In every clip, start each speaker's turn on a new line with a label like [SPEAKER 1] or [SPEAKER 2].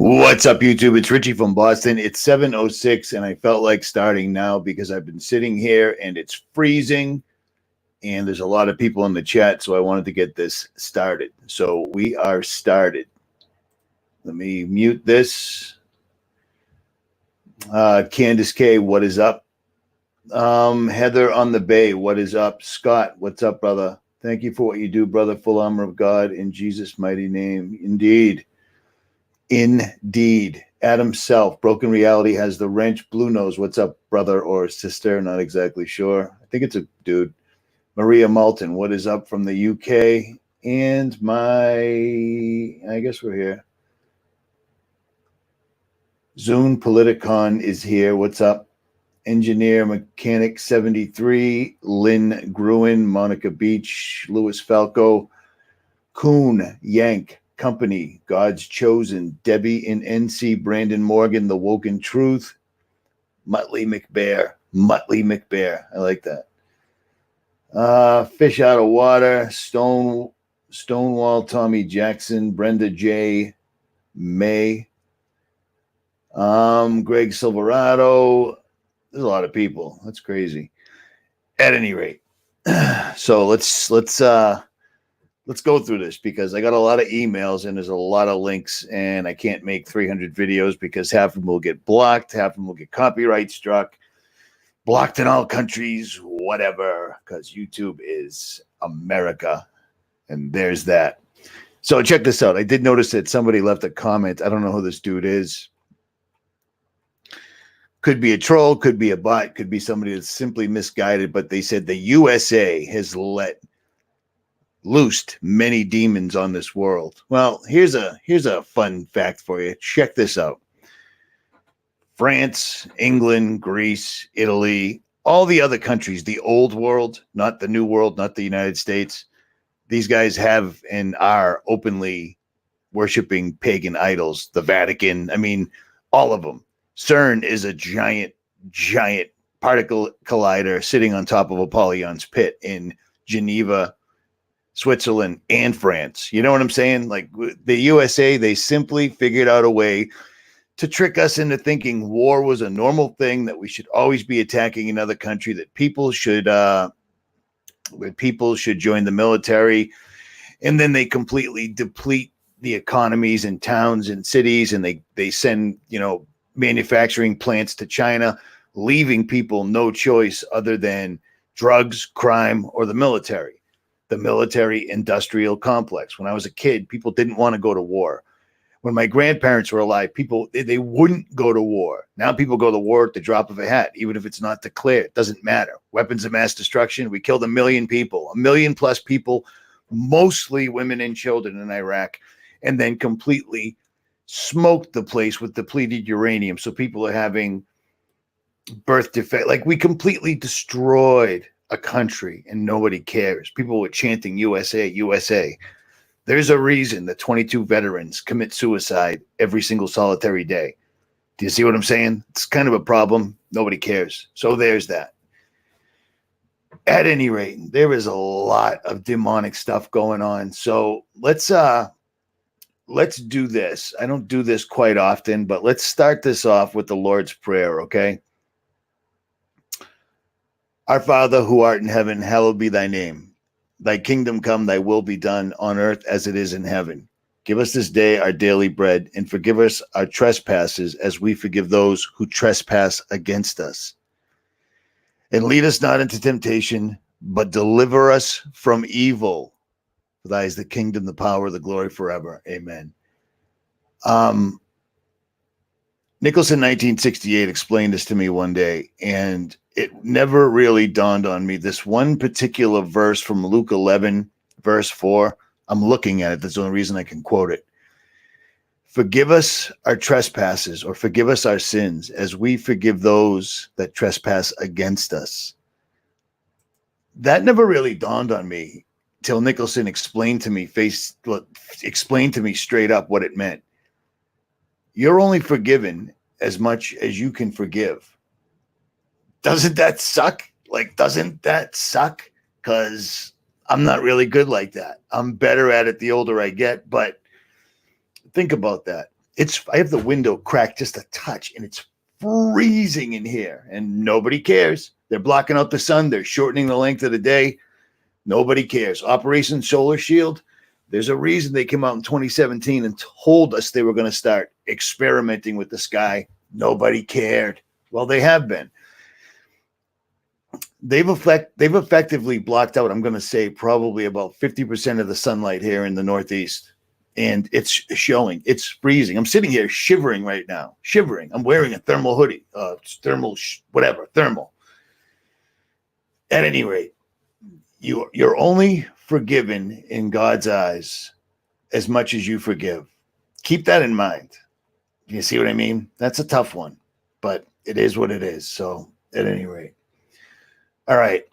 [SPEAKER 1] What's up, YouTube? It's Richie from Boston. It's 7:06, and I felt like starting now because I've been sitting here and it's freezing, and there's a lot of people in the chat, so I wanted to get this started. So we are started. Let me mute this. Candace K, what is up? Heather on the Bay, what is up? Scott, what's up, brother? Thank you for what you do, brother. Full armor of God in Jesus' mighty name. Indeed. Adam Self, Broken Reality has the wrench. Blue Nose, what's up, brother or sister? Not exactly sure. I think it's a dude. Maria Malton, what is up from the UK? And I guess we're here. Zune Politicon is here. What's up? Engineer Mechanic 73, Lynn Gruen, Monica Beach, Louis Falco, Kuhn, Yank, Company, God's Chosen, Debbie in NC, Brandon Morgan, The Woken Truth, Muttley McBear. I like that. Fish Out of Water, Stonewall, Tommy Jackson, Brenda J. May, Greg Silverado. There's a lot of people. That's crazy. At any rate, so let's go through this because I got a lot of emails and there's a lot of links and I can't make 300 videos because half of them will get blocked, half of them will get copyright struck, blocked in all countries, whatever, because YouTube is America. And there's that. So check this out. I did notice that somebody left a comment. I don't know who this dude is. Could be a troll, could be a bot, could be somebody that's simply misguided, but they said the USA has loosed many demons on this world. Well, here's a fun fact for you. Check this out. France, England, Greece, Italy, all the other countries, the old world, not the new world, not the United States, these guys have and are openly worshiping pagan idols. The Vatican, I mean, all of them. CERN is a giant particle collider sitting on top of Apollyon's pit in Geneva, Switzerland, and France. You know what I'm saying? Like the USA, they simply figured out a way to trick us into thinking war was a normal thing, that we should always be attacking another country, that people should join the military, and then they completely deplete the economies in towns and cities, and they send, manufacturing plants to China, leaving people no choice other than drugs, crime, or the military industrial complex. When I was a kid, people didn't want to go to war. When my grandparents were alive, they wouldn't go to war. Now people go to war at the drop of a hat, even if it's not declared. It doesn't matter. Weapons of mass destruction. We killed 1 million people, 1 million plus people, mostly women and children in Iraq, and then completely smoked the place with depleted uranium. So people are having birth defect. Like, we completely destroyed a country and nobody cares. People were chanting USA, USA. There's a reason that 22 veterans commit suicide every single solitary day. Do you see what I'm saying? It's kind of a problem. Nobody cares. So there's that. At any rate, there is a lot of demonic stuff going on. So let's do this. I don't do this quite often, but let's start this off with the Lord's Prayer, okay? Our Father, who art in heaven, hallowed be thy name. Thy kingdom come, thy will be done on earth as it is in heaven. Give us this day our daily bread, and forgive us our trespasses as we forgive those who trespass against us. And lead us not into temptation, but deliver us from evil. For thy is the kingdom, the power, the glory forever. Amen. Nicholson, 1968, explained this to me one day, and it never really dawned on me. This one particular verse from Luke 11, verse 4, I'm looking at it. That's the only reason I can quote it. Forgive us our trespasses, or forgive us our sins, as we forgive those that trespass against us. That never really dawned on me till Nicholson explained to me straight up what it meant. You're only forgiven as much as you can forgive. Doesn't that suck? Doesn't that suck? Because I'm not really good like that. I'm better at it the older I get, but think about that. I have the window cracked just a touch, and it's freezing in here, and nobody cares. They're blocking out the sun. They're shortening the length of the day. Nobody cares. Operation Solar Shield. There's a reason they came out in 2017 and told us they were going to start experimenting with the sky. Nobody cared. Well, they have been. They've effectively blocked out, I'm going to say, probably about 50% of the sunlight here in the Northeast. And it's showing. It's freezing. I'm sitting here shivering right now. Shivering. I'm wearing a thermal hoodie. Thermal. At any rate, you're only forgiven in God's eyes as much as you forgive. Keep that in mind. You see what I mean? That's a tough one, but it is what it is. So at any rate. All right.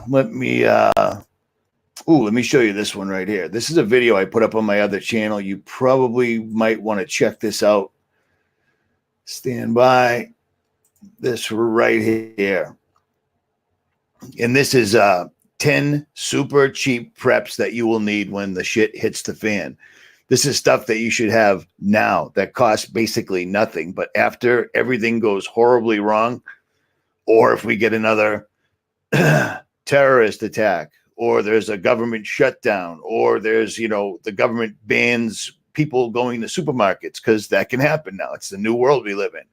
[SPEAKER 1] Let me show you this one right here. This is a video I put up on my other channel. You probably might want to check this out. Stand by. This right here. And this is 10 super cheap preps that you will need when the shit hits the fan. This is stuff that you should have now that costs basically nothing. But after everything goes horribly wrong, or if we get another terrorist attack, or there's a government shutdown, or there's, the government bans people going to supermarkets, because that can happen now. It's the new world we live in.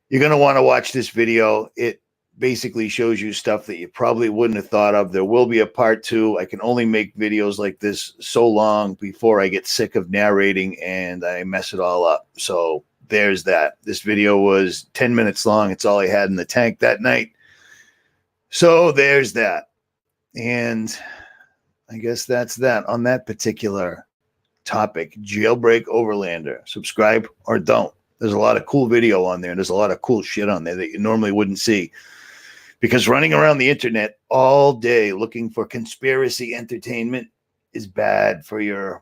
[SPEAKER 1] You're going to want to watch this video. It basically shows you stuff that you probably wouldn't have thought of. There will be a part 2. I can only make videos like this so long before I get sick of narrating and I mess it all up. So there's that. This video was 10 minutes long. It's all I had in the tank that night. So there's that. And I guess that's that on that particular topic. Jailbreak Overlander. Subscribe or don't. There's a lot of cool video on there. And there's a lot of cool shit on there that you normally wouldn't see. Because running around the internet all day looking for conspiracy entertainment is bad for your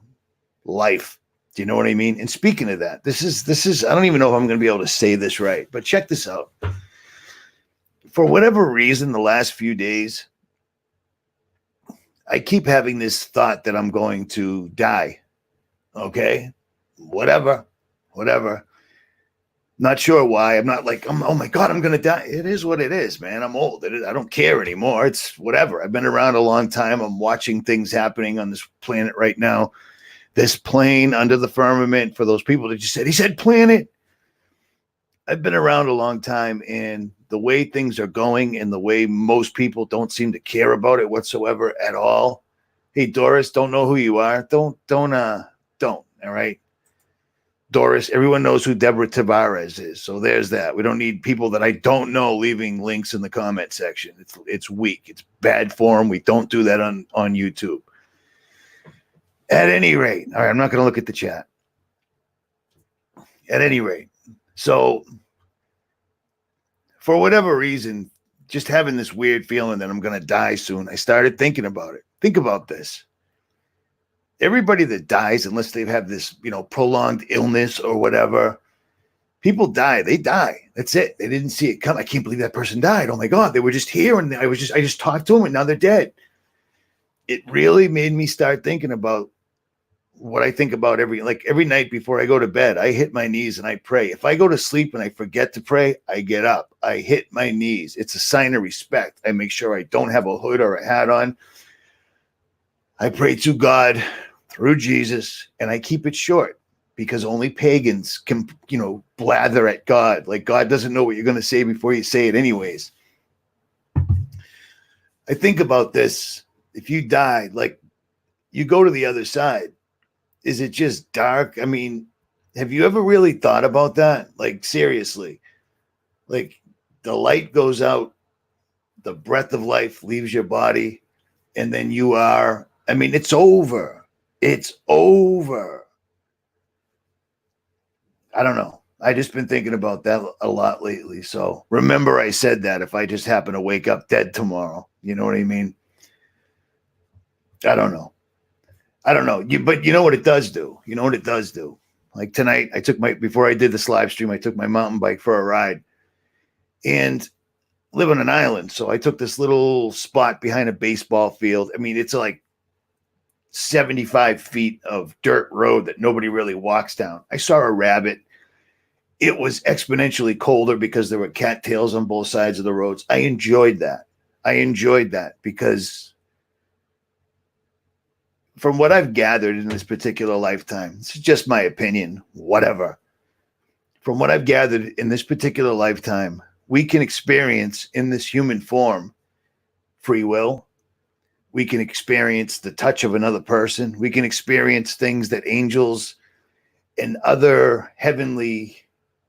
[SPEAKER 1] life. Do you know what I mean? And speaking of that, this is I don't even know if I'm going to be able to say this right, but check this out. For whatever reason, the last few days, I keep having this thought that I'm going to die. Okay? Whatever. Not sure why. I'm not like, oh my God, I'm going to die. It is what it is, man. I'm old. I don't care anymore. It's whatever. I've been around a long time. I'm watching things happening on this planet right now. This plane under the firmament, for those people that just said, he said planet. I've been around a long time, and the way things are going and the way most people don't seem to care about it whatsoever at all. Hey, Doris, don't know who you are. Don't, all right? Doris, everyone knows who Deborah Tavares is. So there's that. We don't need people that I don't know leaving links in the comment section. It's weak. It's bad form. We don't do that on YouTube. At any rate, all right, I'm not going to look at the chat. At any rate, so for whatever reason, just having this weird feeling that I'm going to die soon, I started thinking about it. Think about this. Everybody that dies, unless they've had this, prolonged illness or whatever, people die. They die. That's it. They didn't see it come. I can't believe that person died. Oh my God, they were just here, and I just talked to them, and now they're dead. It really made me start thinking about what I think about every night before I go to bed. I hit my knees and I pray. If I go to sleep and I forget to pray, I get up. I hit my knees. It's a sign of respect. I make sure I don't have a hood or a hat on. I pray to God through Jesus, and I keep it short, because only pagans can, blather at God. Like, God doesn't know what you're going to say before you say it anyways. I think about this. If you died, like, you go to the other side, is it just dark? I mean, have you ever really thought about that? Like, seriously, like, the light goes out, the breath of life leaves your body, and then it's over. It's over. I don't know. I just been thinking about that a lot lately. So remember, I said that if I just happen to wake up dead tomorrow, you know what I mean? I don't know. But you know what it does do? Like tonight, before I did this live stream, I took my mountain bike for a ride, and live on an island. So I took this little spot behind a baseball field. I mean, it's 75 feet of dirt road that nobody really walks down. I saw a rabbit. It was exponentially colder because there were cattails on both sides of the roads. I enjoyed that. Because from what I've gathered in this particular lifetime, this is just my opinion, whatever. From what I've gathered in this particular lifetime, we can experience in this human form free will. We can experience the touch of another person. We can experience things that angels and other heavenly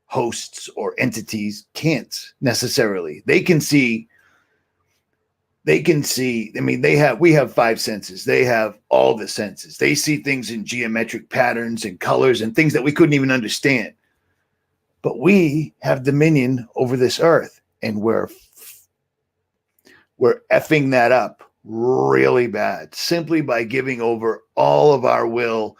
[SPEAKER 1] hosts or entities can't necessarily. They can see. I mean, we have five senses. They have all the senses. They see things in geometric patterns and colors and things that we couldn't even understand. But we have dominion over this earth, and we're effing that up really bad simply by giving over all of our will,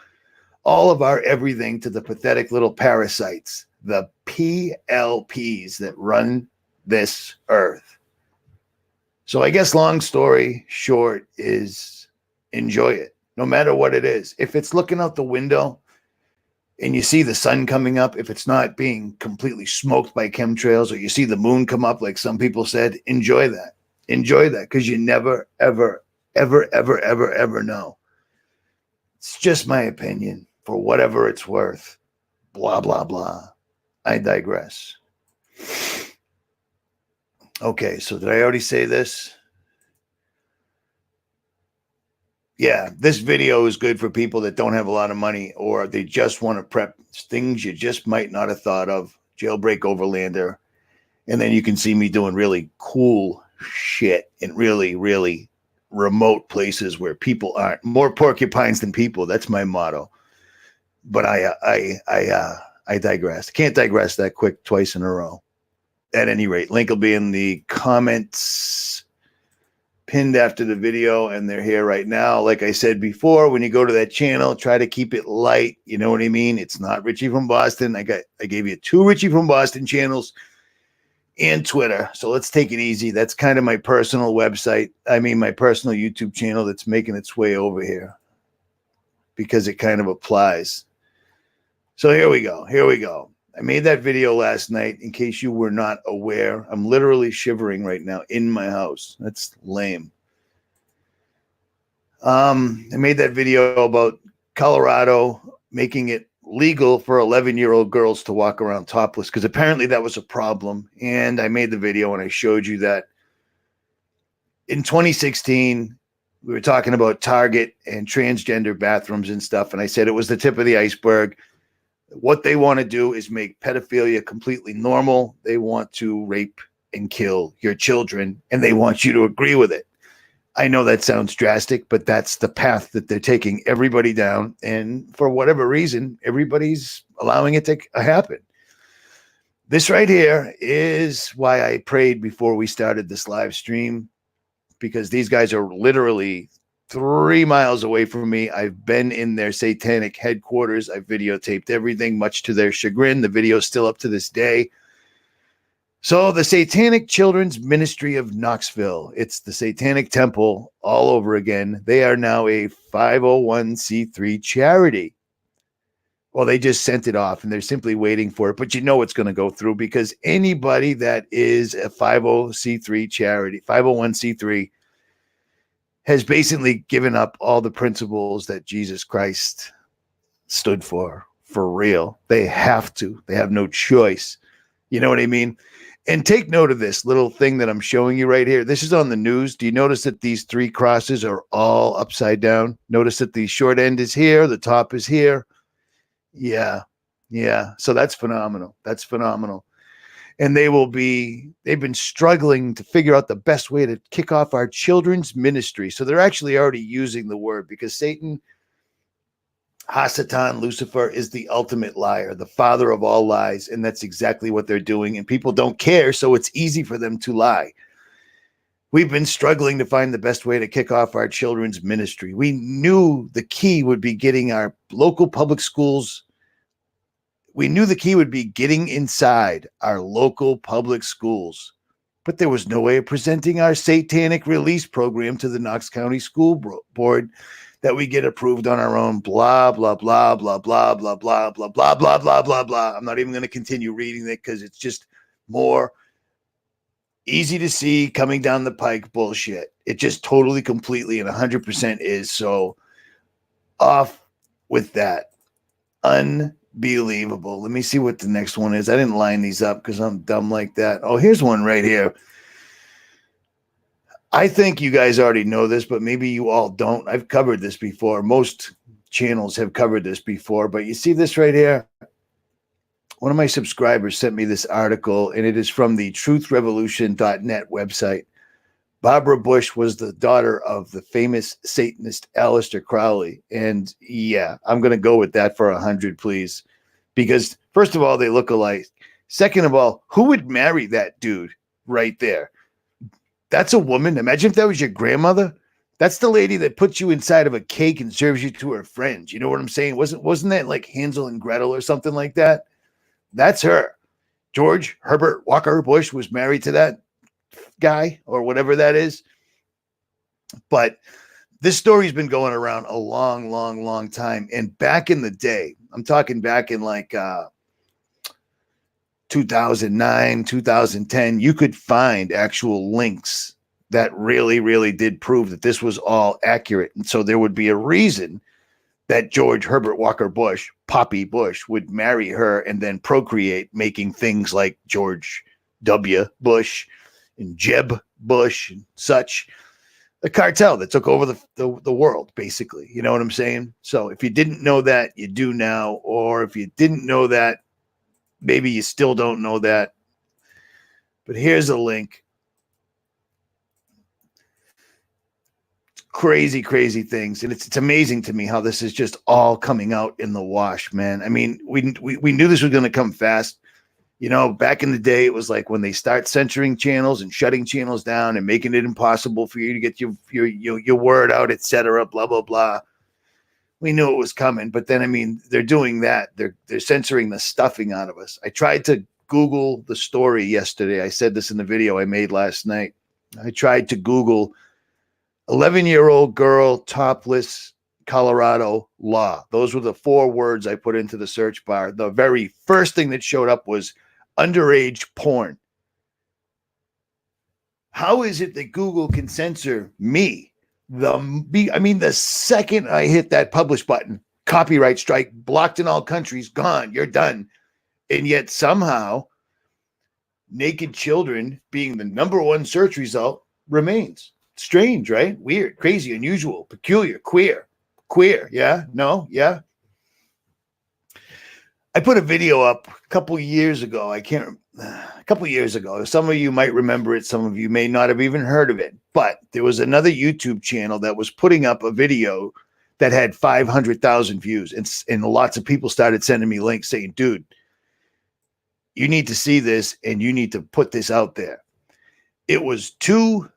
[SPEAKER 1] all of our everything to the pathetic little parasites, the PLPs that run this earth. So I guess long story short is enjoy it, no matter what it is. If it's looking out the window and you see the sun coming up, if it's not being completely smoked by chemtrails, or you see the moon come up like some people said, enjoy that. Enjoy that, because you never, ever, ever, ever, ever, ever know. It's just my opinion, for whatever it's worth. Blah, blah, blah. I digress. Okay, so did I already say this? Yeah, this video is good for people that don't have a lot of money, or they just want to prep things you just might not have thought of. Jailbreak Overlander. And then you can see me doing really cool shit in really, really remote places where people aren't. More porcupines than people. That's my motto. But I digress. Can't digress that quick twice in a row. At any rate, link will be in the comments pinned after the video, and they're here right now. Like I said before, when you go to that channel, try to keep it light. You know what I mean? It's not Richie from Boston. I gave you 2 Richie from Boston channels and Twitter. So let's take it easy. That's kind of my personal website. I mean, my personal YouTube channel that's making its way over here because it kind of applies. So here we go. I made that video last night. In case you were not aware, I'm literally shivering right now in my house. That's lame. I made that video about Colorado making it legal for 11-year-old girls to walk around topless, because apparently that was a problem. And I made the video and I showed you that in 2016, we were talking about Target and transgender bathrooms and stuff. And I said it was the tip of the iceberg. What they want to do is make pedophilia completely normal. They want to rape and kill your children, and they want you to agree with it. I know that sounds drastic, but that's the path that they're taking everybody down. And for whatever reason, everybody's allowing it to happen. This right here is why I prayed before we started this live stream, because these guys are literally 3 miles away from me. I've been in their satanic headquarters. I've videotaped everything, much to their chagrin. The video is still up to this day. So the Satanic Children's Ministry of Knoxville, it's the Satanic Temple all over again. They are now a 501c3 charity. Well, they just sent it off and they're simply waiting for it. But you know it's going to go through, because anybody that is a 50c3 charity, 501c3, has basically given up all the principles that Jesus Christ stood for real. They have to. They have no choice. You know what I mean? And take note of this little thing that I'm showing you right here. This is on the news. Do you notice that these 3 crosses are all upside down? Notice that the short end is here, the top is here. Yeah. So that's phenomenal. And they've been struggling to figure out the best way to kick off our children's ministry. So they're actually already using the word, because Satan, Hasatan, Lucifer, is the ultimate liar, the father of all lies. And that's exactly what they're doing. And people don't care, so it's easy for them to lie. We've been struggling to find the best way to kick off our children's ministry. We knew the key would be getting our local public schools. We knew the key would be getting inside our local public schools, but there was no way of presenting our satanic release program to the Knox County School Board that we get approved on our own, blah, blah, blah, blah, blah, blah, blah, blah, blah, blah, blah, blah, blah. I'm not even going to continue reading it because it's just more easy to see coming down the pike bullshit. It just totally, completely, and 100% is. So off with that. Unbelievable. Let me see what the next one is. I didn't line these up because I'm dumb like that. Oh, here's one right here. I think you guys already know this, but maybe you all don't. I've covered this before. Most channels have covered this before, but you see this right here? One of my subscribers sent me this article, and it is from the truthrevolution.net website. Barbara Bush was the daughter of the famous Satanist Aleister Crowley. And yeah, I'm going to go with that for 100, please. Because first of all, they look alike. Second of all, who would marry that dude right there? That's a woman. Imagine if that was your grandmother. That's the lady that puts you inside of a cake and serves you to her friends. You know what I'm saying? Wasn't that like Hansel and Gretel or something like that? That's her. George Herbert Walker Bush was married to that guy or whatever that is. But this story's been going around a long, long, long time. And back in the day, I'm talking back in like 2009, 2010, you could find actual links that really, really did prove that this was all accurate. And so there would be a reason that George Herbert Walker Bush, Poppy Bush, would marry her and then procreate, making things like George W. Bush and Jeb Bush and such. A cartel that took over the world, basically. You know what I'm saying? So if you didn't know that, you do now. Or if you didn't know that, maybe you still don't know that. But here's a link. Crazy, crazy things. And it's amazing to me how this is just all coming out in the wash, man. I mean, we knew this was going to come fast. You know, back in the day, it was like when they start censoring channels and shutting channels down and making it impossible for you to get your word out, etc., blah, blah, blah. We knew it was coming, but then, I mean, they're doing that. They're censoring the stuffing out of us. I tried to Google the story yesterday. I said this in the video I made last night. I tried to Google 11-year-old girl topless Colorado law. Those were the 4 words I put into the search bar. The very first thing that showed up was underage porn. How is it that Google can censor me? The second I hit that publish button, copyright strike, blocked in all countries, gone, you're done. And yet somehow naked children being the number 1 search result remains. Strange, right? Weird, crazy, unusual, peculiar, queer. Yeah, no, yeah. I put a video up a couple years ago. A couple years ago. Some of you might remember it. Some of you may not have even heard of it. But there was another YouTube channel that was putting up a video that had 500,000 views. And lots of people started sending me links saying, dude, you need to see this and you need to put this out there. It was 2,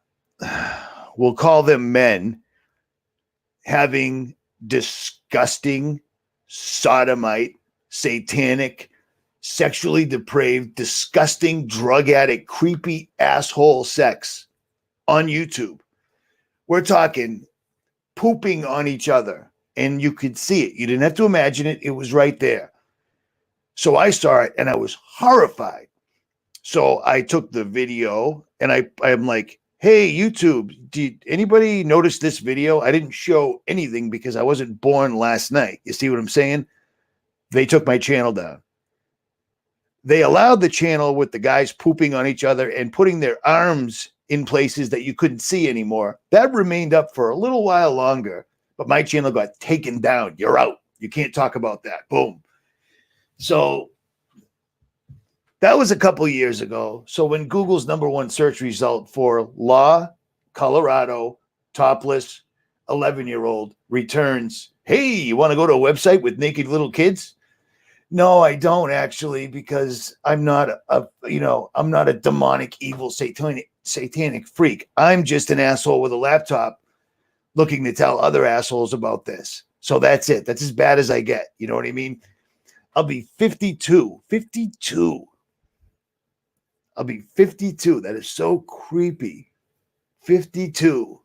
[SPEAKER 1] we'll call them men, having disgusting, sodomite, satanic, sexually depraved, disgusting, drug addict, creepy asshole sex on YouTube. We're talking pooping on each other, and you could see it. You didn't have to imagine it. It was right there. So I saw it, and I was horrified. So I took the video, and I'm like, hey, YouTube, did anybody notice this video? I didn't show anything because I wasn't born last night. You see what I'm saying? They took my channel down. They allowed the channel with the guys pooping on each other and putting their arms in places that you couldn't see anymore. That remained up for a little while longer, but my channel got taken down. You're out. You can't talk about that. Boom. So that was a couple years ago. So when Google's number 1 search result for law, Colorado, topless, 11-year-old returns, hey, you want to go to a website with naked little kids? No, I don't actually, because I'm not I'm not a demonic, evil, satanic freak. I'm just an asshole with a laptop looking to tell other assholes about this. So that's it. That's as bad as I get. You know what I mean? I'll be 52. 52. I'll be 52. That is so creepy. 52.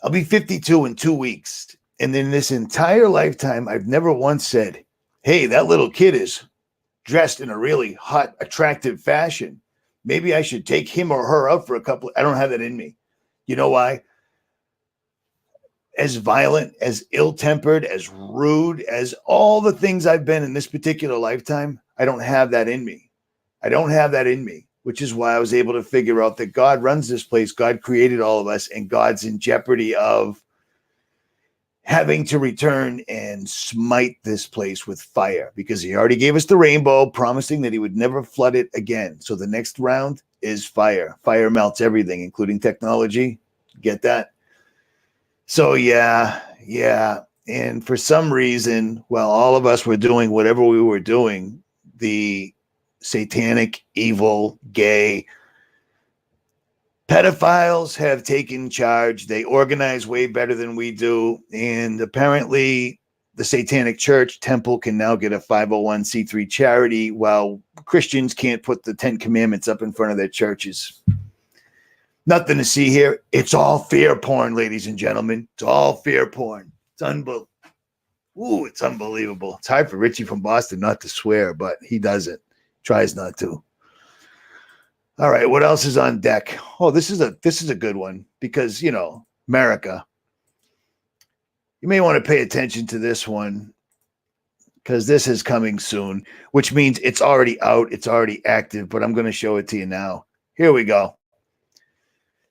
[SPEAKER 1] I'll be 52 in 2 weeks. And in this entire lifetime, I've never once said, hey, that little kid is dressed in a really hot, attractive fashion. Maybe I should take him or her out for a couple. I don't have that in me. You know why? As violent, as ill-tempered, as rude, as all the things I've been in this particular lifetime, I don't have that in me. I don't have that in me, which is why I was able to figure out that God runs this place. God created all of us, and God's in jeopardy of having to return and smite this place with fire because he already gave us the rainbow, promising that he would never flood it again. So the next round is fire. Fire melts everything, including technology. Get that? So yeah. And for some reason, while all of us were doing whatever we were doing, the satanic, evil, gay pedophiles have taken charge. They organize way better than we do. And apparently the Satanic Church Temple can now get a 501c3 charity while Christians can't put the 10 Commandments up in front of their churches. Nothing to see here. It's all fear porn, ladies and gentlemen. It's all fear porn. It's unbelievable. Ooh, it's unbelievable. It's hard for Richie from Boston not to swear, but he doesn't. Tries not to. All right, what else is on deck? Oh, this is a good one because, you know, America. You may want to pay attention to this one because this is coming soon, which means it's already out, it's already active, but I'm going to show it to you now. Here we go.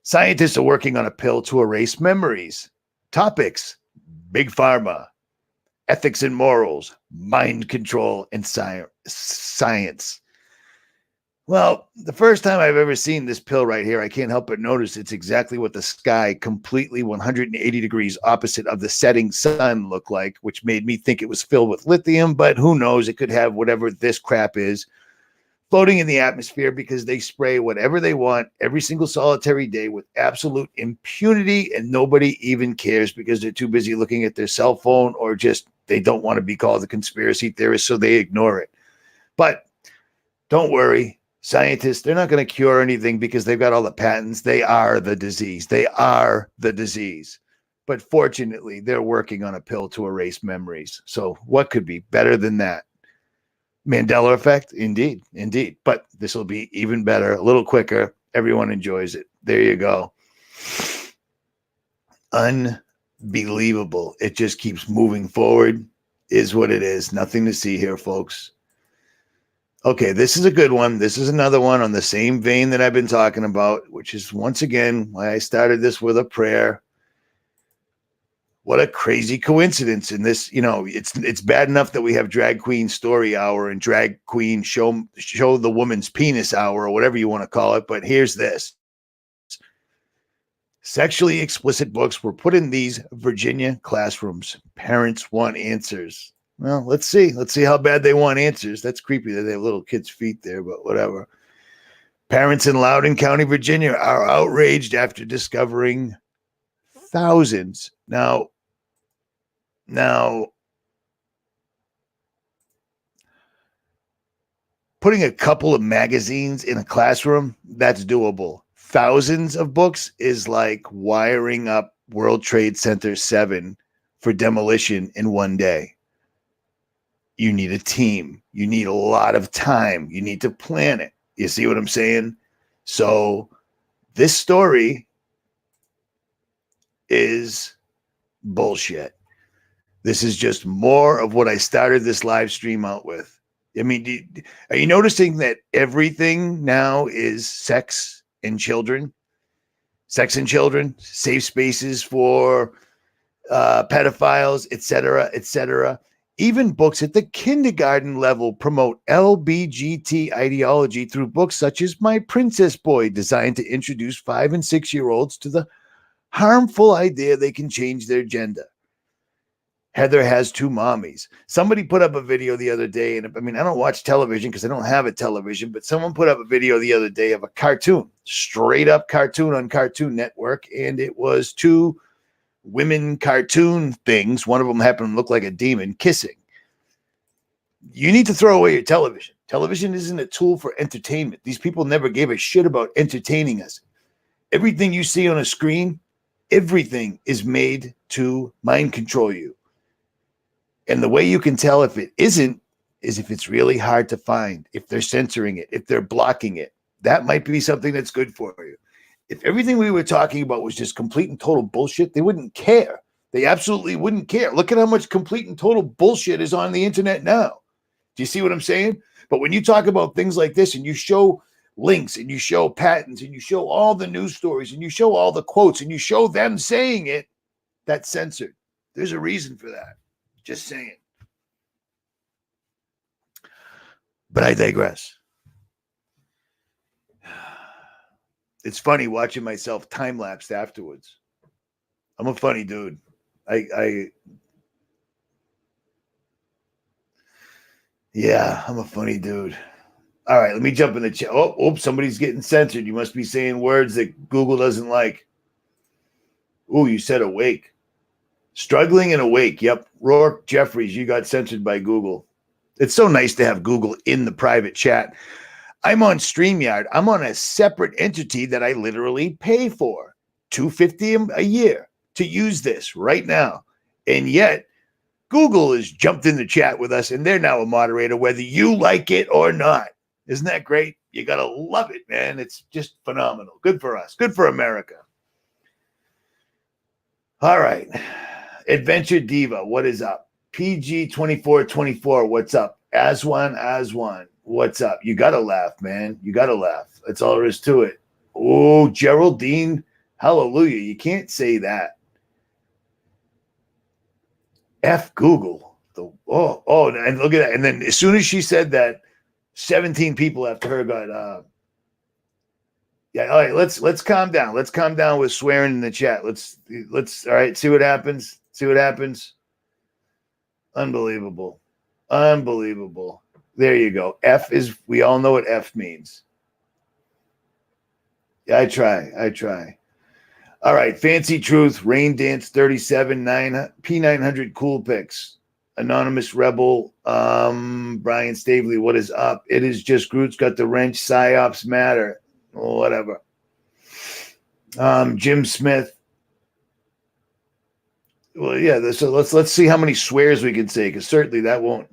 [SPEAKER 1] Scientists are working on a pill to erase memories. Topics: Big Pharma, ethics and morals, mind control, and science. Well, the first time I've ever seen this pill right here, I can't help but notice it's exactly what the sky completely 180 degrees opposite of the setting sun looked like, which made me think it was filled with lithium, but who knows? It could have whatever this crap is floating in the atmosphere because they spray whatever they want every single solitary day with absolute impunity, and nobody even cares because they're too busy looking at their cell phone or just they don't want to be called a conspiracy theorist, so they ignore it. But don't worry. Scientists, they're not going to cure anything because they've got all the patents. They are the disease. They are the disease. But fortunately, they're working on a pill to erase memories. So what could be better than that? Mandela effect? Indeed. But this will be even better, a little quicker. Everyone enjoys it. There you go. Unbelievable. It just keeps moving forward, is what it is. Nothing to see here, folks. Okay, this is a good one. This is another one on the same vein that I've been talking about, which is once again why I started this with a prayer. What a crazy coincidence in this, you know, it's bad enough that we have drag queen story hour and drag queen show the woman's penis hour or whatever you want to call it. But here's this. Sexually explicit books were put in these Virginia classrooms. Parents want answers. Well, let's see. Let's see how bad they want answers. That's creepy that they have little kids' feet there, but whatever. Parents in Loudoun County, Virginia are outraged after discovering thousands. Now, putting a couple of magazines in a classroom, that's doable. Thousands of books is like wiring up World Trade Center 7 for demolition in one day. You need a team. You need a lot of time. You need to plan it. You see what I'm saying? So this story is bullshit. This is just more of what I started this live stream out with. I mean, are you noticing that everything now is sex and children? Sex and children, safe spaces for pedophiles, etc., etc. Even books at the kindergarten level promote LBGT ideology through books such as My Princess Boy, designed to introduce 5 and 6-year-olds to the harmful idea they can change their gender. Heather has 2 mommies. Somebody put up a video the other day, and I mean, I don't watch television because I don't have a television, but someone put up a video the other day of a cartoon, straight up cartoon on Cartoon Network, and it was 2 women cartoon things. One of them happened to look like a demon kissing. You need to throw away your television. Television isn't a tool for entertainment. These people never gave a shit about entertaining us. Everything you see on a screen Everything is made to mind control you. And the way you can tell if it isn't is if it's really hard to find, if they're censoring it, if they're blocking it. That might be something that's good for you. If everything we were talking about was just complete and total bullshit, they wouldn't care. They absolutely wouldn't care. Look at how much complete and total bullshit is on the internet now. Do you see what I'm saying? But when you talk about things like this and you show links and you show patents and you show all the news stories and you show all the quotes and you show them saying it, that's censored. There's a reason for that. Just saying. But I digress. It's funny watching myself time-lapsed afterwards. I'm a funny dude. Yeah, I'm a funny dude. All right, let me jump in the chat. Oh, somebody's getting censored. You must be saying words that Google doesn't like. Oh, you said awake. Struggling and awake. Yep. Rourke Jeffries, you got censored by Google. It's so nice to have Google in the private chat. I'm on StreamYard. I'm on a separate entity that I literally pay for $250 a year to use this right now. And yet, Google has jumped in the chat with us, and they're now a moderator, whether you like it or not. Isn't that great? You got to love it, man. It's just phenomenal. Good for us. Good for America. All right. Adventure Diva, what is up? PG2424, what's up? Aswan, what's up? You got to laugh, man. You got to laugh. That's all there is to it. Oh, Geraldine, hallelujah. You can't say that. F Google. And look at that. And then as soon as she said that, 17 people after her got yeah, all right, let's calm down. Let's calm down with swearing in the chat. Let's all right, see what happens. See what happens. Unbelievable. Unbelievable. There you go. F is, we all know what F means. Yeah, I try. All right, Fancy Truth, Rain Dance 37, P900 Cool Picks. Anonymous Rebel, Brian Stavely, what is up? It is just Groot's got the wrench, psyops matter, whatever. Jim Smith. Well, yeah, so let's see how many swears we can say, because certainly that won't,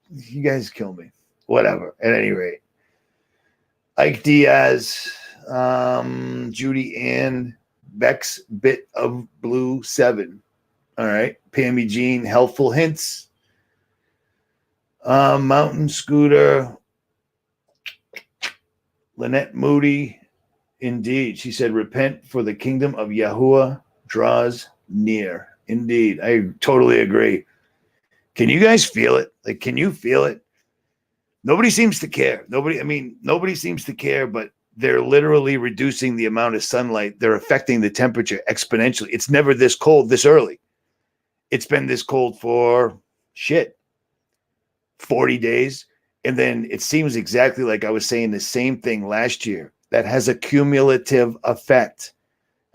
[SPEAKER 1] you guys kill me. Whatever, at any rate. Ike Diaz, Judy Ann, Bex Bit of Blue 7. All right. Pammy Jean, Helpful Hints. Mountain Scooter. Lynette Moody. Indeed. She said, repent, for the kingdom of Yahuwah draws near. Indeed. I totally agree. Can you guys feel it? Like, can you feel it? Nobody seems to care. Nobody seems to care, but they're literally reducing the amount of sunlight. They're affecting the temperature exponentially. It's never this cold this early. It's been this cold for 40 days. And then it seems exactly like I was saying the same thing last year. That has a cumulative effect.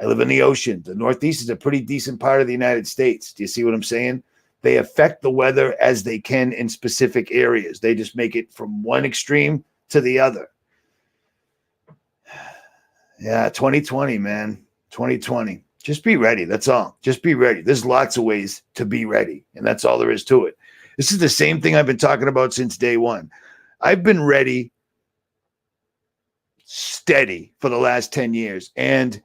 [SPEAKER 1] I live in the ocean. The Northeast is a pretty decent part of the United States. Do you see what I'm saying? They affect the weather as they can in specific areas. They just make it from one extreme to the other. Yeah, 2020, man. 2020. Just be ready. That's all. Just be ready. There's lots of ways to be ready, and that's all there is to it. This is the same thing I've been talking about since day one. I've been ready, steady for the last 10 years, and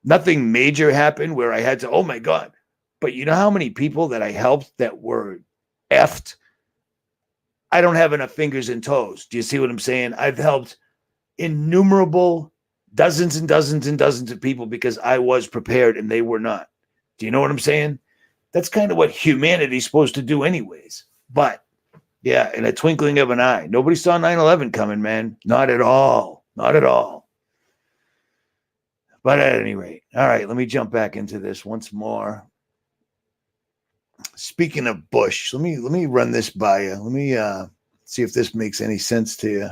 [SPEAKER 1] nothing major happened where I had to, oh my God. But you know how many people that I helped that were effed? I don't have enough fingers and toes. Do you see what I'm saying? I've helped innumerable dozens and dozens and dozens of people because I was prepared and they were not. Do you know what I'm saying? That's kind of what humanity's supposed to do anyways. But yeah, in a twinkling of an eye, nobody saw 9/11 coming, man. Not at all. Not at all. But at any rate, all right, let me jump back into this once more. Speaking of Bush, let me run this by you. Let me see if this makes any sense to you.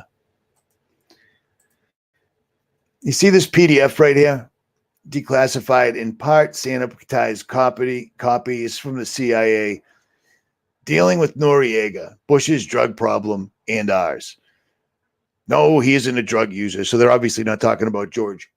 [SPEAKER 1] You see this PDF right here? Declassified in part, sanitized copies from the CIA, dealing with Noriega, Bush's drug problem, and ours. No, he isn't a drug user, so they're obviously not talking about George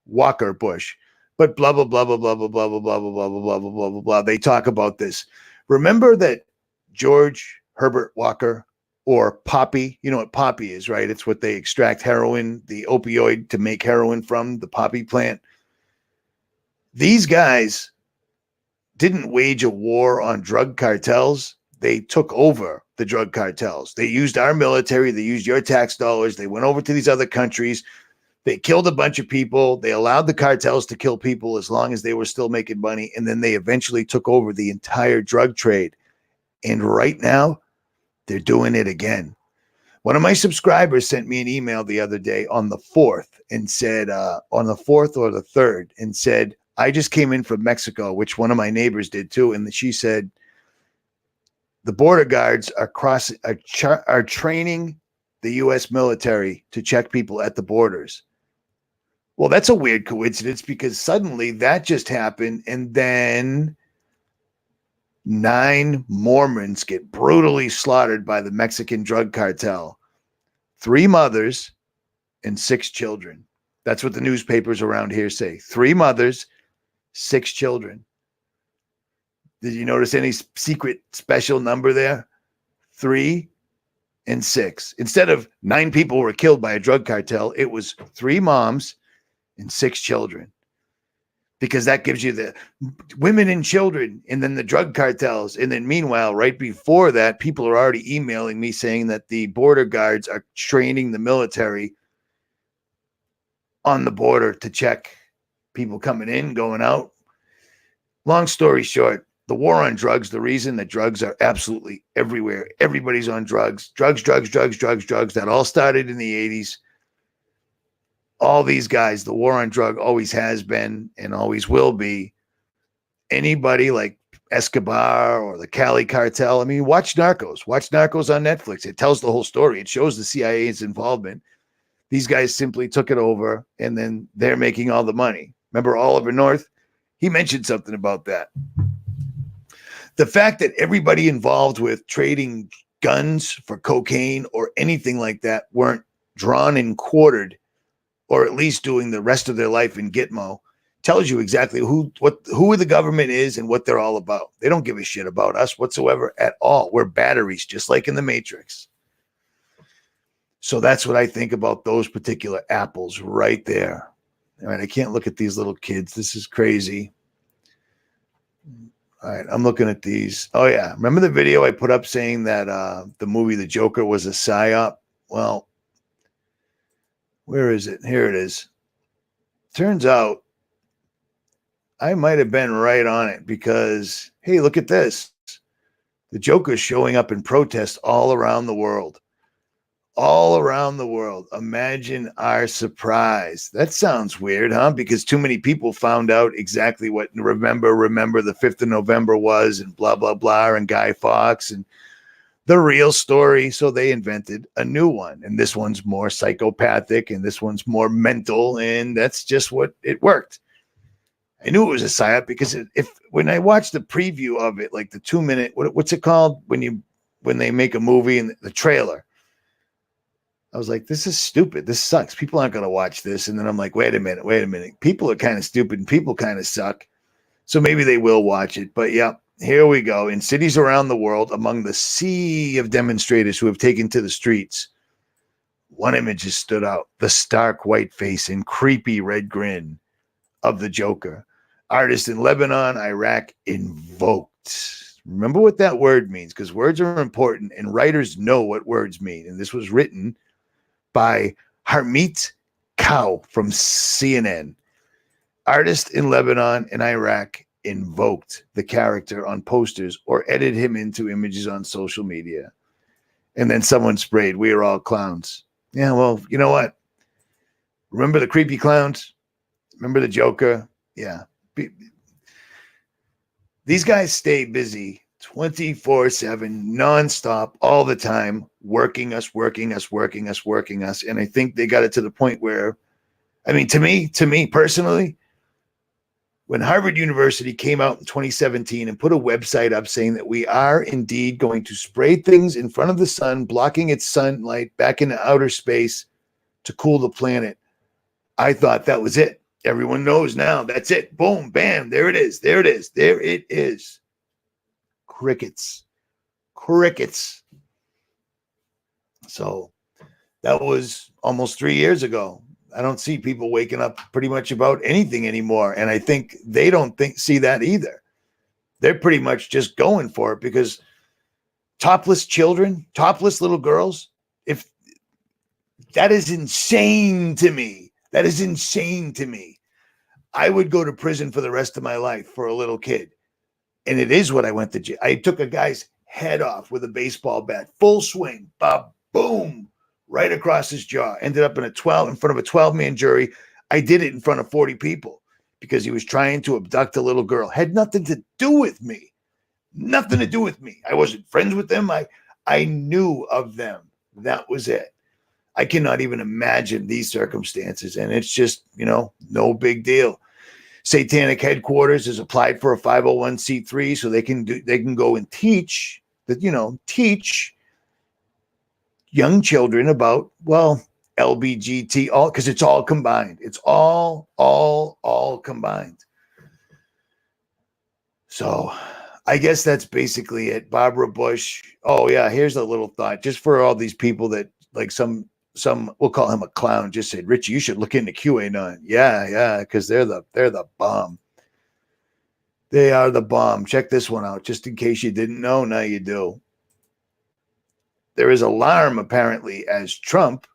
[SPEAKER 1] Walker Bush. But blah, blah, blah, blah, blah, blah, blah, blah, blah, blah, blah, blah, blah, blah, blah, blah, blah. They talk about this. Remember that George Herbert Walker, or poppy, you know what poppy is, right? It's what they extract heroin, the opioid, to make heroin from, the poppy plant. These guys didn't wage a war on drug cartels. They took over the drug cartels. They used our military. They used your tax dollars. They went over to these other countries. They killed a bunch of people. They allowed the cartels to kill people as long as they were still making money. And then they eventually took over the entire drug trade. And right now, they're doing it again. One of my subscribers sent me an email the other day on the 4th and said, on the 4th or the 3rd, and said, I just came in from Mexico, which one of my neighbors did too. And she said, the border guards are training the U.S. military to check people at the borders. Well, that's a weird coincidence because suddenly that just happened. And then 9 Mormons get brutally slaughtered by the Mexican drug cartel. 3 mothers and 6 children. That's what the newspapers around here say. 3 mothers, 6 children. Did you notice any secret special number there? 3 and 6. Instead of 9 people were killed by a drug cartel, it was 3 moms and 6 children. Because that gives you the women and children and then the drug cartels. And then meanwhile, right before that, people are already emailing me saying that the border guards are training the military on the border to check people coming in, going out. Long story short, the war on drugs, the reason that drugs are absolutely everywhere. Everybody's on drugs. Drugs. That all started in the 80s. All these guys, the war on drug always has been and always will be. Anybody like Escobar or the Cali cartel. I mean, watch Narcos. Watch Narcos on Netflix. It tells the whole story. It shows the CIA's involvement. These guys simply took it over, and then they're making all the money. Remember Oliver North? He mentioned something about that. The fact that everybody involved with trading guns for cocaine or anything like that weren't drawn and quartered, or at least doing the rest of their life in Gitmo, tells you exactly who the government is and what they're all about. They don't give a shit about us whatsoever at all. We're batteries, just like in the Matrix. So that's what I think about those particular apples right there. All right, I can't look at these little kids. This is crazy. All right, I'm looking at these. Oh, yeah. Remember the video I put up saying that the movie The Joker was a psyop? Well, where is it? Here it is. Turns out I might have been right on it because, hey, look at this. The Joker's showing up in protests all around the world. All around the world. Imagine our surprise. That sounds weird, huh? Because too many people found out exactly what remember the 5th of November was and blah, blah, blah, and Guy Fawkes and the real story. So they invented a new one. And this one's more psychopathic and this one's more mental. And that's just what it worked. I knew it was a psyop because when I watched the preview of it, like the 2-minute, what's it called when they make a movie and the trailer, I was like, this is stupid. This sucks. People aren't going to watch this. And then I'm like, wait a minute. People are kind of stupid and people kind of suck. So maybe they will watch it. But yeah, here we go. In cities around the world, among the sea of demonstrators who have taken to the streets, one image has stood out. The stark white face and creepy red grin of the Joker. Artists in Lebanon, Iraq, invoked. Remember what that word means, because words are important and writers know what words mean. And this was written by Harmeet Kaur from CNN. Artists in Lebanon and Iraq invoked the character on posters or edited him into images on social media. And then someone sprayed, "We are all clowns." Yeah, well, you know what? Remember the creepy clowns? Remember the Joker? Yeah. These guys stay busy 24/7, nonstop, all the time, working us. And I think they got it to the point where, I mean, to me personally, when Harvard University came out in 2017 and put a website up saying that we are indeed going to spray things in front of the sun, blocking its sunlight back into outer space to cool the planet, I thought that was it. Everyone knows now. That's it. Boom, bam. There it is. There it is. There it is. Crickets. Crickets. So that was almost 3 years ago. I don't see people waking up pretty much about anything anymore. And I think they don't see that either. They're pretty much just going for it because topless children, topless little girls, if that is insane to me. That is insane to me. I would go to prison for the rest of my life for a little kid. And it is what I went to jail. I took a guy's head off with a baseball bat, full swing, boom, right across his jaw. Ended up in front of a 12-man jury. I did it in front of 40 people because he was trying to abduct a little girl. Had nothing to do with me. Nothing to do with me. I wasn't friends with them. I knew of them. That was it. I cannot even imagine these circumstances. And it's just, no big deal. Satanic Headquarters has applied for a 501c3 so they can go and teach young children about, LBGT, all, because it's all combined. It's all combined. So I guess that's basically it. Barbara Bush. Oh yeah, here's a little thought just for all these people that like some we'll call him a clown, just said, Richie, you should look into QAnon. Yeah, because they're the bomb. They are the bomb. Check this one out, just in case you didn't know. Now you do. There is alarm apparently as Trump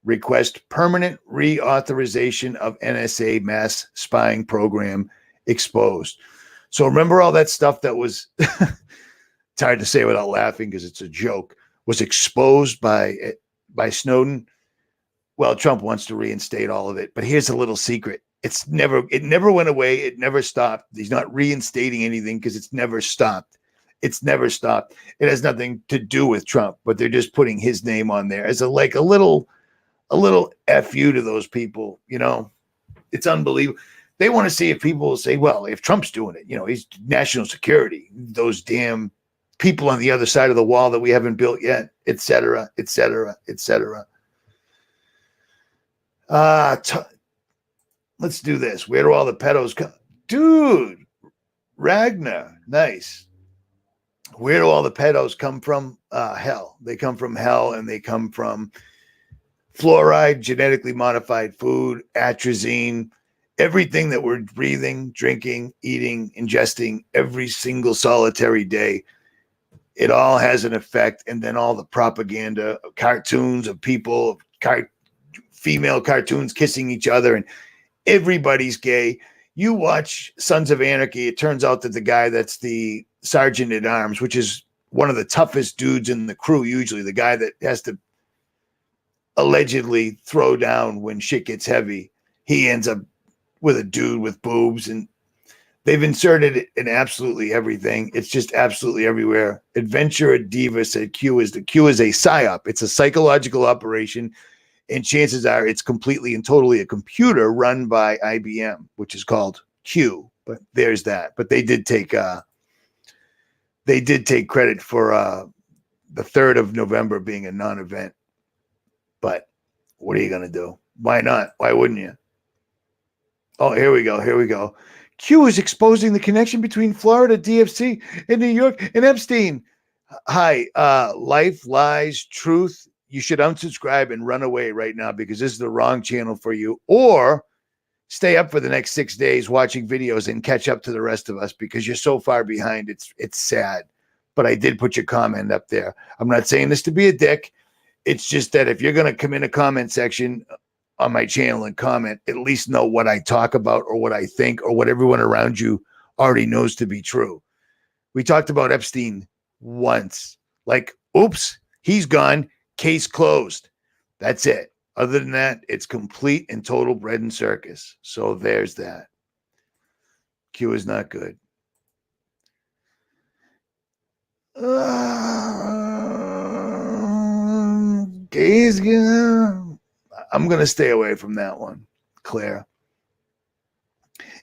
[SPEAKER 1] requests permanent reauthorization of NSA mass spying program exposed. So remember all that stuff that was, it's hard to say without laughing because it's a joke, was exposed by Snowden. Well, Trump wants to reinstate all of it, but here's a little secret. It never went away. It never stopped. He's not reinstating anything because it's never stopped. It's never stopped. It has nothing to do with Trump, but they're just putting his name on there as a little FU to those people. It's unbelievable. They want to see if people will say, well, if Trump's doing it, he's national security, those damn people on the other side of the wall that we haven't built yet, et cetera, et cetera, et cetera. Let's do this. Where do all the pedos come? Dude, Ragnar, nice. Where do all the pedos come from? Hell. They come from hell, and they come from fluoride, genetically modified food, atrazine, everything that we're breathing, drinking, eating, ingesting every single solitary day. It all has an effect. And then all the propaganda of cartoons of people, female cartoons kissing each other, and everybody's gay. You watch Sons of Anarchy. It turns out that the guy that's the sergeant at arms, which is one of the toughest dudes in the crew, usually the guy that has to allegedly throw down when shit gets heavy, he ends up with a dude with boobs, and they've inserted it in absolutely everything. It's just absolutely everywhere. Adventure Diva said Q is a psyop. It's a psychological operation, and chances are it's completely and totally a computer run by IBM, which is called Q. But there's that. But they did take credit for the 3rd of November being a non-event. But what are you going to do? Why not? Why wouldn't you? Oh, here we go. Q is exposing the connection between Florida DFC and New York and Epstein. Hi, life, lies, truth. You should unsubscribe and run away right now because this is the wrong channel for you. Or stay up for the next 6 days watching videos and catch up to the rest of us because you're so far behind. It's sad. But I did put your comment up there. I'm not saying this to be a dick. It's just that if you're going to come in a comment section on my channel and comment, at least know what I talk about or what I think or what everyone around you already knows to be true. We talked about Epstein once. Like, oops, he's gone. Case closed. That's it. Other than that, it's complete and total bread and circus. So there's that. Q is not good. Gays, I'm going to stay away from that one, Claire.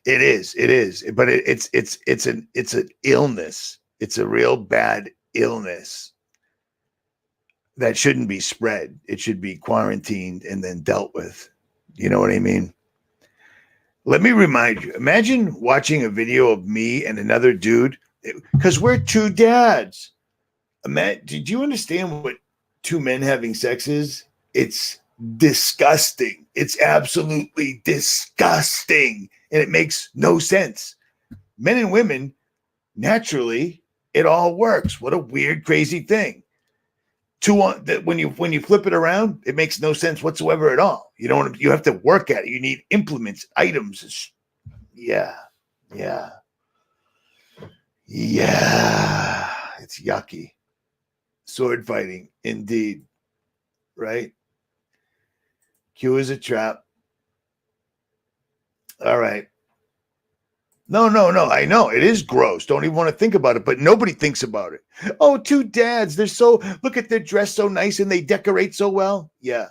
[SPEAKER 1] It is, but it's an illness. It's a real bad illness that shouldn't be spread. It should be quarantined and then dealt with. You know what I mean? Let me remind you, imagine watching a video of me and another dude, because we're two dads. Did you understand what two men having sex is? It's disgusting. It's absolutely disgusting. And it makes no sense. Men and women, naturally, it all works. What a weird, crazy thing. That when you flip it around, it makes no sense whatsoever at all. You have to work at it. You need implements, items. Yeah. It's yucky. Sword fighting, indeed. Right? Q is a trap. All right. No. I know it is gross. Don't even want to think about it, but nobody thinks about it. Oh, two dads. Look at their dress so nice and they decorate so well. Yeah.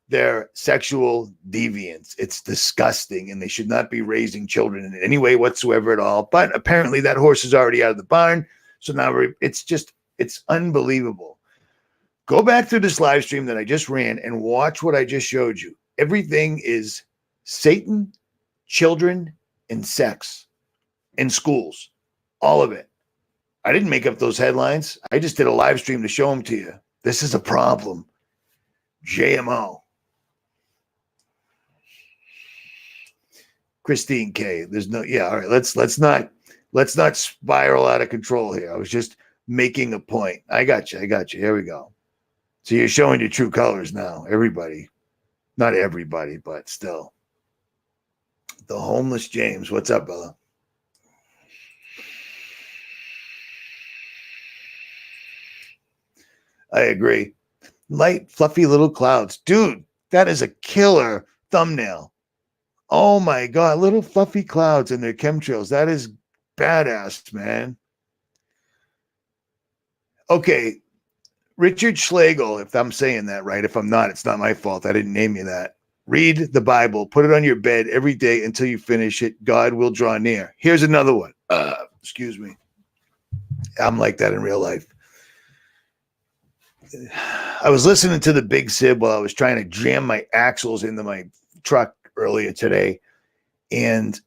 [SPEAKER 1] They're sexual deviants. It's disgusting and they should not be raising children in any way whatsoever at all. But apparently that horse is already out of the barn. So now it's unbelievable. Go back to this live stream that I just ran and watch what I just showed you. Everything is Satan, children, and sex in schools. All of it. I didn't make up those headlines. I just did a live stream to show them to you. This is a problem. JMO. Christine K. All right. Let's not spiral out of control here. I was just making a point. I got you. Here we go. So you're showing your true colors now. Everybody. Not everybody, but still. The homeless James. What's up, Bella? I agree. Light, fluffy little clouds. Dude, that is a killer thumbnail. Oh my God. Little fluffy clouds and their chemtrails. That is badass, man. Okay. Richard Schlegel, if I'm saying that right. If I'm not, it's not my fault. I didn't name you that. Read the Bible, put it on your bed every day until you finish it. God will draw near. Here's another one. Excuse me. I'm like that in real life. I was listening to the Big Sib while I was trying to jam my axles into my truck earlier today. And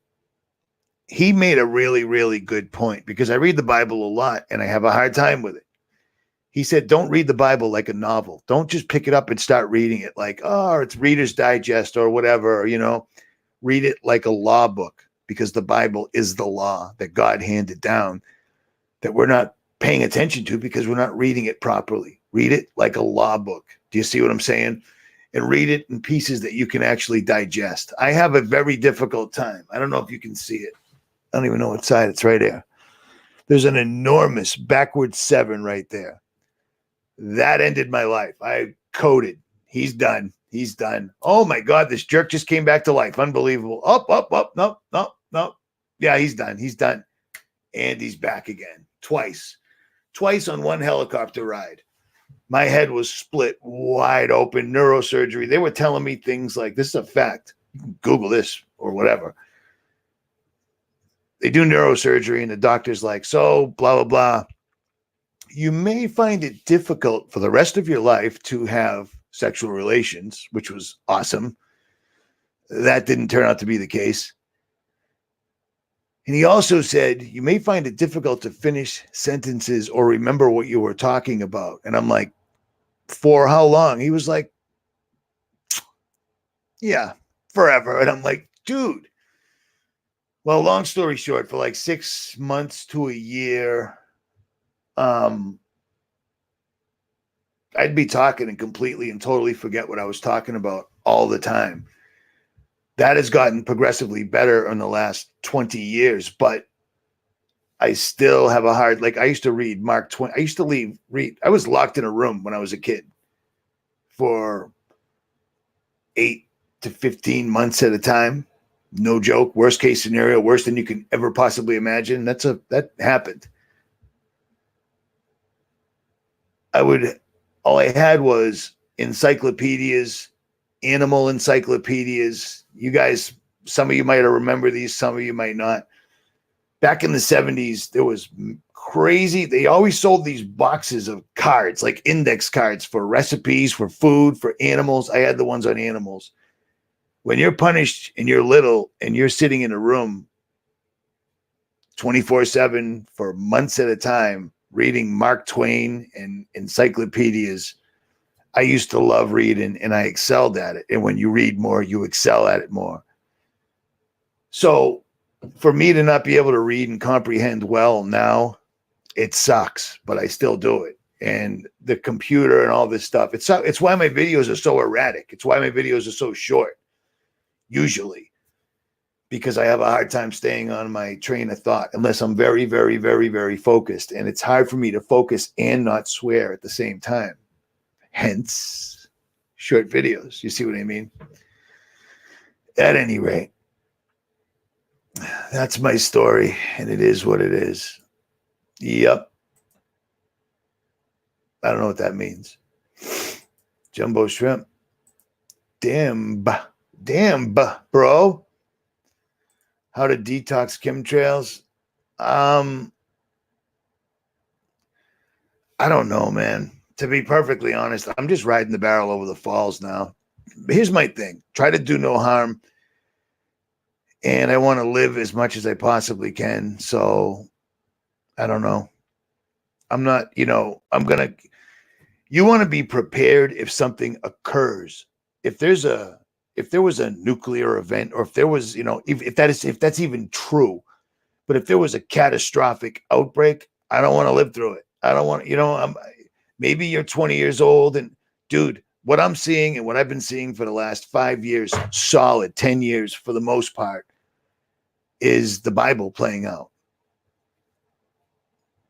[SPEAKER 1] he made a really, really good point because I read the Bible a lot and I have a hard time with it. He said, don't read the Bible like a novel. Don't just pick it up and start reading it like, oh, it's Reader's Digest or whatever, read it like a law book because the Bible is the law that God handed down that we're not paying attention to because we're not reading it properly. Read it like a law book. Do you see what I'm saying? And read it in pieces that you can actually digest. I have a very difficult time. I don't know if you can see it. I don't even know what side it's right there. There's an enormous backward 7 right there. That ended my life. I coded. He's done. Oh my God, this jerk just came back to life. Unbelievable. Up. No. Yeah, he's done. And he's back again. Twice on one helicopter ride. My head was split wide open, neurosurgery. They were telling me things like, this is a fact. You can Google this or whatever. They do neurosurgery and the doctor's like, so blah, blah, blah. You may find it difficult for the rest of your life to have sexual relations, which was awesome. That didn't turn out to be the case. And he also said, you may find it difficult to finish sentences or remember what you were talking about. And I'm like, for how long? He was like, yeah, forever. And I'm like, dude. Well, long story short, for like 6 months to a year, I'd be talking and completely and totally forget what I was talking about all the time. That has gotten progressively better in the last 20 years, but I still have a hard, I used to read Mark Twain. I was locked in a room when I was a kid for 8 to 15 months at a time. No joke. Worst case scenario, worse than you can ever possibly imagine. That happened. All I had was encyclopedias, animal encyclopedias. You guys, some of you might remember these, some of you might not. Back in the 70s, there was crazy. They always sold these boxes of cards, like index cards for recipes, for food, for animals. I had the ones on animals When you're punished and you're little and you're sitting in a room 24/7 for months at a time, reading Mark Twain and encyclopedias, I used to love reading and I excelled at it. And when you read more, you excel at it more. So for me to not be able to read and comprehend well now, it sucks, but I still do it. And the computer and all this stuff, it's why my videos are so erratic. It's why my videos are so short, usually, because I have a hard time staying on my train of thought unless I'm very, very, very, very focused. And it's hard for me to focus and not swear at the same time. Hence, short videos. You see what I mean? At any rate, that's my story, and it is what it is. Yep. I don't know what that means. Jumbo shrimp. Damn, bro. How to detox chemtrails? I don't know, man. To be perfectly honest, I'm just riding the barrel over the falls now. Here's my thing. Try to do no harm. And I want to live as much as I possibly can. So I don't know. I'm not, you want to be prepared if something occurs. If there was a nuclear event, or if there was, if that's even true, but if there was a catastrophic outbreak, I don't want to live through it. I don't want, maybe you're 20 years old and dude, what I'm seeing and what I've been seeing for the last 5 years, solid 10 years for the most part, is the Bible playing out.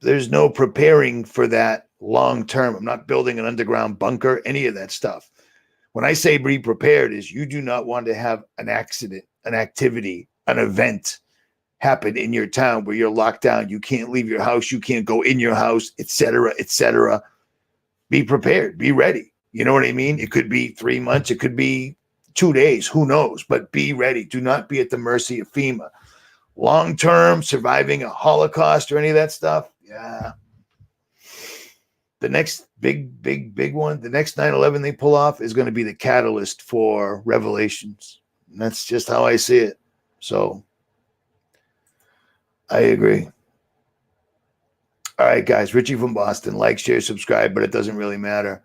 [SPEAKER 1] There's no preparing for that long term. I'm not building an underground bunker, any of that stuff. When I say be prepared, is you do not want to have an accident, an activity, an event happen in your town where you're locked down. You can't leave your house. You can't go in your house, etc., etc. Be prepared. Be ready. You know what I mean? It could be 3 months. It could be 2 days. Who knows? But be ready. Do not be at the mercy of FEMA. Long-term, surviving a Holocaust or any of that stuff. Yeah. The next big one, the next 9/11 they pull off is going to be the catalyst for revelations. And that's just how I see it. So I agree. All right, guys. Richie from Boston. Like, share, subscribe, but it doesn't really matter.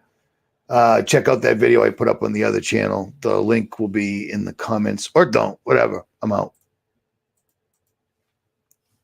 [SPEAKER 1] Check out that video I put up on the other channel. The link will be in the comments, or don't, whatever. I'm out.